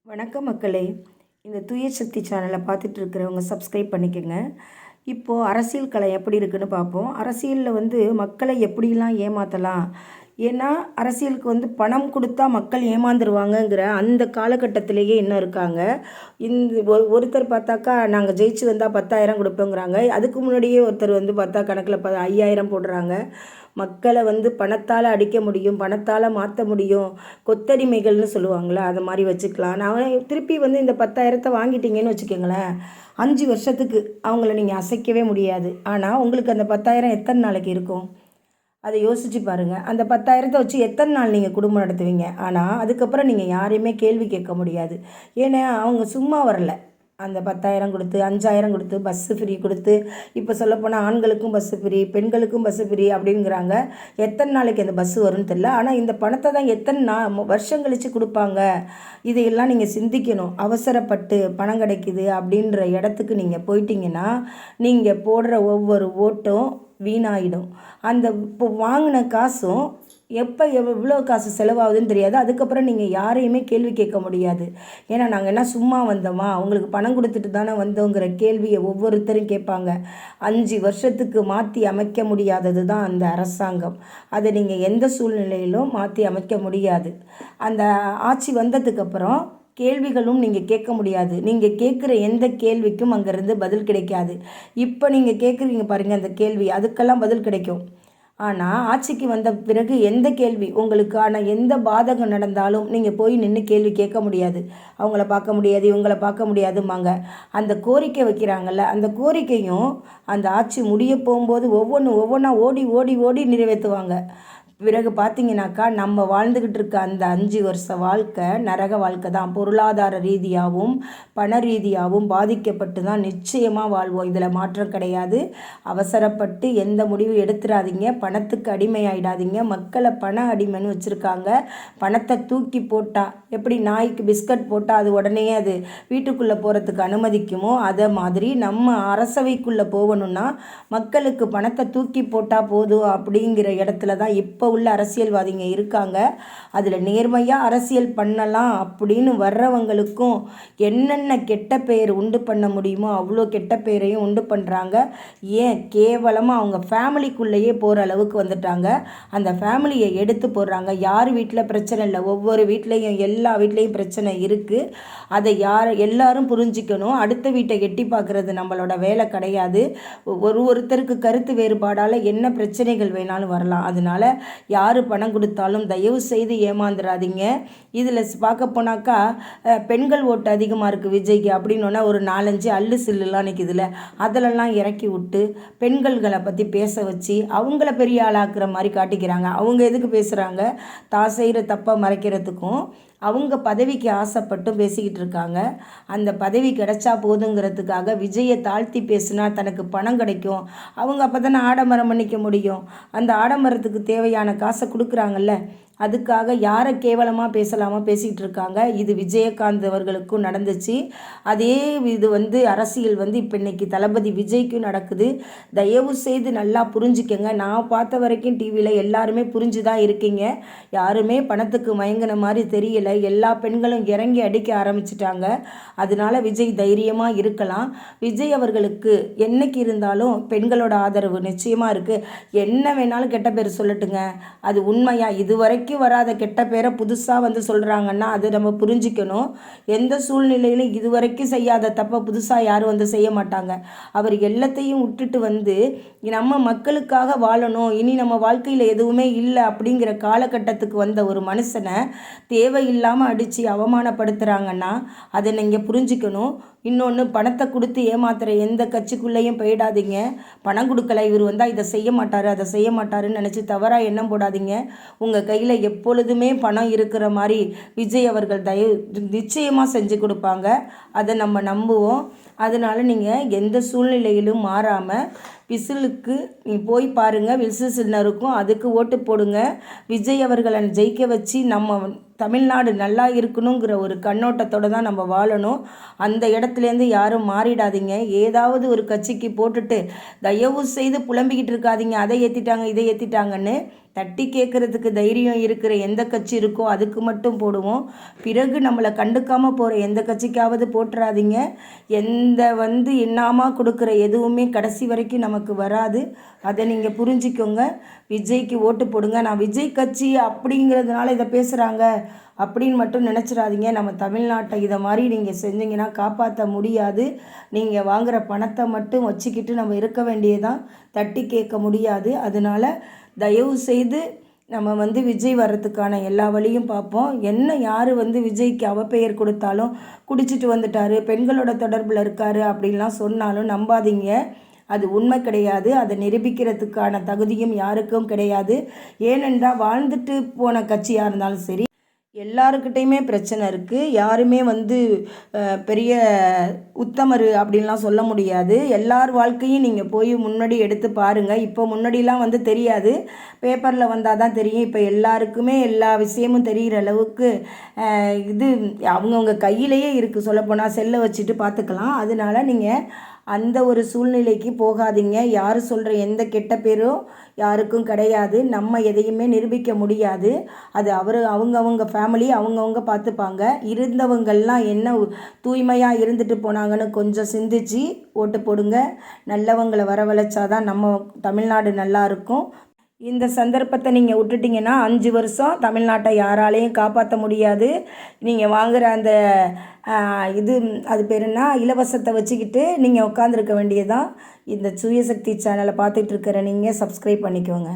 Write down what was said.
வணக்கம் மக்களே. இந்த தூய சக்தி சேனலை பார்த்துட்டு இருக்கிறவங்க சப்ஸ்கிரைப் பண்ணிக்கோங்க. இப்போது அரசியல் கலை எப்படி இருக்குன்னு பார்ப்போம். அரசியலில் மக்களை எப்படிலாம் ஏமாற்றலாம், ஏன்னா அரசியலுக்கு பணம் கொடுத்தா மக்கள் ஏமாந்துருவாங்கங்கிற அந்த காலகட்டத்திலேயே இன்னும் இருக்காங்க. இந்த ஒருத்தர் பார்த்தாக்கா நாங்கள் ஜெயிச்சு வந்தால் 10,000 கொடுப்போங்கிறாங்க. அதுக்கு முன்னாடியே ஒருத்தர் பார்த்தா கணக்கில் 5,000 போடுறாங்க. மக்களை பணத்தால் அடிக்க முடியும், பணத்தால் மாற்ற முடியும், கொத்தடிமைகள்னு சொல்லுவாங்களே அது மாதிரி வச்சுக்கலாம். நான் திருப்பி இந்த 10,000 வாங்கிட்டீங்கன்னு வச்சுக்கோங்களேன், 5 வருஷத்துக்கு அவங்கள நீங்கள் அசைக்கவே முடியாது. ஆனால் உங்களுக்கு அந்த 10,000 எத்தனை நாளைக்கு இருக்கும் அதை யோசித்து பாருங்கள். அந்த 10,000 வச்சு எத்தனை நாள் நீங்கள் குடும்பம் நடத்துவீங்க? ஆனால் அதுக்கப்புறம் நீங்கள் யாரையுமே கேள்வி கேட்க முடியாது. ஏன்னா அவங்க சும்மா வரல. அந்த 10,000 கொடுத்து 5,000 கொடுத்து பஸ்ஸு ஃப்ரீ கொடுத்து, இப்போ சொல்லப்போனால் ஆண்களுக்கும் பஸ்ஸு ஃப்ரீ, பெண்களுக்கும் பஸ்ஸு ஃப்ரீ அப்படிங்கிறாங்க. எத்தனை நாளைக்கு அந்த பஸ்ஸு வரும்னு தெரியல. ஆனால் இந்த பணத்தை தான் எத்தனை வருஷம் கழித்து கொடுப்பாங்க, இதையெல்லாம் நீங்கள் சிந்திக்கணும். அவசரப்பட்டு பணம் கிடைக்குது அப்படின்ற இடத்துக்கு நீங்கள் போயிட்டீங்கன்னா நீங்கள் போடுற ஒவ்வொரு ஓட்டும் வீணாயிடும். அந்த இப்போ வாங்கின காசும் எப்போ எவ்வளோ காசு செலவாகுதுன்னு தெரியாது. அதுக்கப்புறம் நீங்கள் யாரையுமே கேள்வி கேட்க முடியாது. ஏன்னா நாங்கள் என்ன சும்மா வந்தோமா, அவங்களுக்கு பணம் கொடுத்துட்டு தானே வந்தோங்கிற கேள்வியை ஒவ்வொருத்தரும் கேட்பாங்க. 5 வருஷத்துக்கு மாற்றி அமைக்க முடியாதது தான் அந்த அரசாங்கம். அதை நீங்கள் எந்த சூழ்நிலையிலும் மாற்றி அமைக்க முடியாது. அந்த ஆட்சி வந்ததுக்கப்புறம் கேள்விகளும் நீங்கள் கேட்க முடியாது. நீங்கள் கேட்குற எந்த கேள்விக்கும் அங்கேருந்து பதில் கிடைக்காது. இப்போ நீங்கள் கேட்குறீங்க பாருங்கள் அந்த கேள்வி, அதுக்கெல்லாம் பதில் கிடைக்கும். ஆனால் ஆட்சிக்கு வந்த பிறகு எந்த கேள்வி உங்களுக்கான எந்த பாதகம் நடந்தாலும் நீங்கள் போய் நின்று கேள்வி கேட்க முடியாது. அவங்கள பார்க்க முடியாது, இவங்கள பார்க்க முடியாதும்பாங்க. அந்த கோரிக்கை வைக்கிறாங்கல்ல, அந்த கோரிக்கையும் அந்த ஆட்சி முடிய போகும்போது ஒவ்வொன்றா ஓடி ஓடி ஓடி நிறைவேற்றுவாங்க. பிறகு பார்த்தீங்கன்னாக்கா நம்ம வாழ்ந்துக்கிட்டு இருக்க அந்த 5 வருஷ வாழ்க்கை நரக வாழ்க்கை தான். பொருளாதார ரீதியாகவும் பண ரீதியாகவும் பாதிக்கப்பட்டு தான் நிச்சயமாக வாழ்வோம். இதில் மாற்றம் கிடையாது. அவசரப்பட்டு எந்த முடிவும் எடுத்துடாதீங்க. பணத்துக்கு அடிமையாயிடாதீங்க. மக்களை பண அடிமைன்னு வச்சுருக்காங்க. பணத்தை தூக்கி போட்டால் எப்படி நாய்க்கு பிஸ்கட் போட்டால் அது உடனே அது வீட்டுக்குள்ளே போகிறதுக்கு அனுமதிக்குமோ, அதை மாதிரி நம்ம அரசவைக்குள்ளே போகணுன்னா மக்களுக்கு பணத்தை தூக்கி போட்டால் போதும் அப்படிங்கிற இடத்துல தான் இப்போ உள்ள அரசியல்வாதிங்க இருக்காங்க. அதில் நேர்மையாக அரசியல் பண்ணலாம் அப்படின்னு வர்றவங்களுக்கும் என்னென்ன கெட்ட பெயர் உண்டு பண்ண முடியுமோ அவ்வளோ கெட்ட பெயரையும் உண்டு பண்ணுறாங்க. ஏன் கேவலமாக அவங்க ஃபேமிலிக்குள்ளேயே போகிற அளவுக்கு வந்துட்டாங்க. அந்த ஃபேமிலியை எடுத்து போடுறாங்க. யார் வீட்டில் பிரச்சனை இல்லை, ஒவ்வொரு வீட்லேயும் எல்லா வீட்லேயும் பிரச்சனை இருக்குது. அதை எல்லாரும் புரிஞ்சிக்கணும். அடுத்த வீட்டை எட்டி பார்க்குறது நம்மளோட வேலை கிடையாது. ஒருத்தருக்கு கருத்து வேறுபாடால் என்ன பிரச்சனைகள் வேணாலும் வரலாம். அதனால யார் பணம் கொடுத்தாலும் தயவு செய்து ஏமாந்துடாதீங்க. இதில் பார்க்க போனாக்கா பெண்கள் ஓட்டு அதிகமாக இருக்குது விஜய்க்கு அப்படின்னோன்னா ஒரு 4-5 அல்லு சில்லுலாம் நிற்கிதுல, அதிலெல்லாம் இறக்கி விட்டு பெண்களை பற்றி பேச வச்சு அவங்கள பெரிய ஆளாக்குற மாதிரி காட்டிக்கிறாங்க. அவங்க எதுக்கு பேசுகிறாங்க? தான் செய்கிற தப்பை மறைக்கிறதுக்கும் அவங்க பதவிக்கு ஆசைப்பட்டு பேசிக்கிட்டு இருக்காங்க. அந்த பதவி கிடைச்சா போதுங்கிறதுக்காக விஜயை தாழ்த்தி பேசினா தனக்கு பணம் கிடைக்கும். அவங்க அப்போ தானே ஆடம்பரம் பண்ணிக்க முடியும். அந்த ஆடம்பரத்துக்கு தேவையான காசை கொடுக்குறாங்கல்ல, அதுக்காக யாரை கேவலமாக பேசலாமா பேசிக்கிட்டு இருக்காங்க. இது விஜயகாந்த் அவர்களுக்கும் நடந்துச்சு. அதே இது அரசியல் இப்போ இன்னைக்கு தளபதி விஜய்க்கும் நடக்குது. தயவு செய்து நல்லா புரிஞ்சுக்கங்க. நான் பார்த்த வரைக்கும் டிவியில் எல்லாருமே புரிஞ்சு தான் இருக்கீங்க. யாருமே பணத்துக்கு மயங்கின மாதிரி தெரியல. எல்லா பெண்களும் இறங்கி அடிக்க ஆரம்பிச்சிட்டாங்க. அதனால விஜய் தைரியமாக இருக்கலாம். விஜய் அவர்களுக்கு என்னைக்கு இருந்தாலும் பெண்களோட ஆதரவு நிச்சயமாக இருக்குது. என்ன வேணாலும் கெட்ட பேர் சொல்லட்டுங்க, அது உண்மையா? இதுவரை வராத கெட்ட பேரை புதுசாக சொல்கிறாங்கன்னா அது நம்ம புரிஞ்சிக்கணும். எந்த சூழ்நிலையிலும் இதுவரைக்கும் செய்யாத தப்பை புதுசாக யாரும் செய்ய மாட்டாங்க. அவர் எல்லாத்தையும் விட்டுட்டு நம்ம மக்களுக்காக வாழணும், இனி நம்ம வாழ்க்கையில் எதுவுமே இல்லை அப்படிங்கிற காலகட்டத்துக்கு வந்த ஒரு மனுஷனை தேவையில்லாமல் அடித்து அவமானப்படுத்துகிறாங்கன்னா அதை நீங்கள் புரிஞ்சிக்கணும். இன்னொன்று, பணத்தை கொடுத்து ஏமாத்துற எந்த கட்சிக்குள்ளேயும் போயிடாதீங்க. பணம் கொடுக்கல, இவர் வந்தால் இதை செய்ய மாட்டார் அதை செய்ய மாட்டாருன்னு நினச்சி தவறாக எண்ணம் போடாதீங்க. உங்கள் கையில் எப்பொழுதுமே பணம் இருக்கிற மாதிரி விஜய் அவர்கள் நிச்சயமாக செஞ்சு கொடுப்பாங்க. அதை நம்ம நம்புவோம். அதனால் நீங்கள் எந்த சூழ்நிலையிலும் மாறாமல் விசிலுக்கு போய் பாருங்கள். விசில் சின்னருக்கும் அதுக்கு ஓட்டு போடுங்க. விஜய் அவர்களை ஜெயிக்க வச்சு நம்ம தமிழ்நாடு நல்லா இருக்கணுங்கிற ஒரு கண்ணோட்டத்தோடு தான் நம்ம வாழணும். அந்த இடத்துலேருந்து யாரும் மாறிடாதீங்க. ஏதாவது ஒரு கட்சிக்கு போட்டுட்டு தயவு செய்து புலம்பிக்கிட்டு இருக்காதீங்க, அதை ஏற்றிட்டாங்க இதை ஏற்றிட்டாங்கன்னு. தட்டி கேட்குறதுக்கு தைரியம் இருக்கிற எந்த கட்சி இருக்கோ அதுக்கு மட்டும் போடுவோம். பிறகு நம்மளை கண்டுக்காமல் போகிற எந்த கட்சிக்காவது போட்டுறாதீங்க. இனாமாக கொடுக்குற எதுவுமே கடைசி வரைக்கும் நமக்கு வராது. அதை நீங்கள் புரிஞ்சிக்கோங்க. விஜய்க்கு ஓட்டு போடுங்க. நான் விஜய் கட்சி அப்படிங்கிறதுனால இதை பேசுகிறாங்க அப்படின்னு மட்டும் நினச்சிடாதீங்க. நம்ம தமிழ்நாட்டை இதை மாதிரி நீங்கள் செஞ்சீங்கன்னா காப்பாற்ற முடியாது. நீங்கள் வாங்குகிற பணத்தை மட்டும் வச்சுக்கிட்டு நம்ம இருக்க வேண்டியதான், தட்டி கேட்க முடியாது. அதனால் தயவு செய்து நம்ம விஜய் வர்றதுக்கான எல்லா வழியும் பார்ப்போம். யார் விஜய்க்கு அவப்பெயர் கொடுத்தாலும், குடிச்சிட்டு வந்துட்டார், பெண்களோட தொடர்பில் இருக்கார் அப்படின்லாம் சொன்னாலும் நம்பாதீங்க. அது உண்மை கிடையாது. அதை நிரூபிக்கிறதுக்கான தகுதியும் யாருக்கும் கிடையாது. ஏனென்றால் வாழ்ந்துட்டு போன கட்சியாக இருந்தாலும் சரி, எல்லாருக்கிட்டையுமே பிரச்சனை இருக்குது. யாருமே பெரிய உத்தமர் அப்படின்லாம் சொல்ல முடியாது. எல்லார் வாழ்க்கையும் நீங்கள் போய் முன்னாடி எடுத்து பாருங்கள். இப்போ முன்னாடிலாம் தெரியாது, பேப்பரில் வந்தால் தான் தெரியும். இப்போ எல்லாருக்குமே எல்லா விஷயமும் தெரிகிற அளவுக்கு இது அவங்கவுங்க கையிலேயே இருக்குது. சொல்லப்போனால் செல்லை வச்சுட்டு பார்த்துக்கலாம். அதனால் நீங்கள் அந்த ஒரு சூழ்நிலைக்கு போகாதீங்க. யார் சொல்கிற எந்த கெட்ட பேரும் யாருக்கும் கிடையாது. நம்ம எதையுமே நிரூபிக்க முடியாது. அது அவங்கவுங்க ஃபேமிலி அவங்கவுங்க பார்த்துப்பாங்க. இருந்தவங்கள்லாம் என்ன தூய்மையாக இருந்துட்டு போனாங்கன்னு கொஞ்சம் சிந்திச்சு ஓட்டு போடுங்க. நல்லவங்களை வரவழைச்சாதான் நம்ம தமிழ்நாடு நல்லா இருக்கும். இந்த சந்தர்ப்பத்தை நீங்கள் விட்டுட்டிங்கன்னா 5 வருஷம் தமிழ்நாட்டை யாராலையும் காப்பாற்ற முடியாது. நீங்கள் வாங்குகிற அந்த அது பேர் என்ன, இலவசத்தை வச்சுக்கிட்டு நீங்கள் உட்காந்துருக்க வேண்டியதான். இந்த சுயசக்தி சேனலை பார்த்துட்டு இருக்கிற நீங்கள் சப்ஸ்கிரைப் பண்ணிக்கோங்க.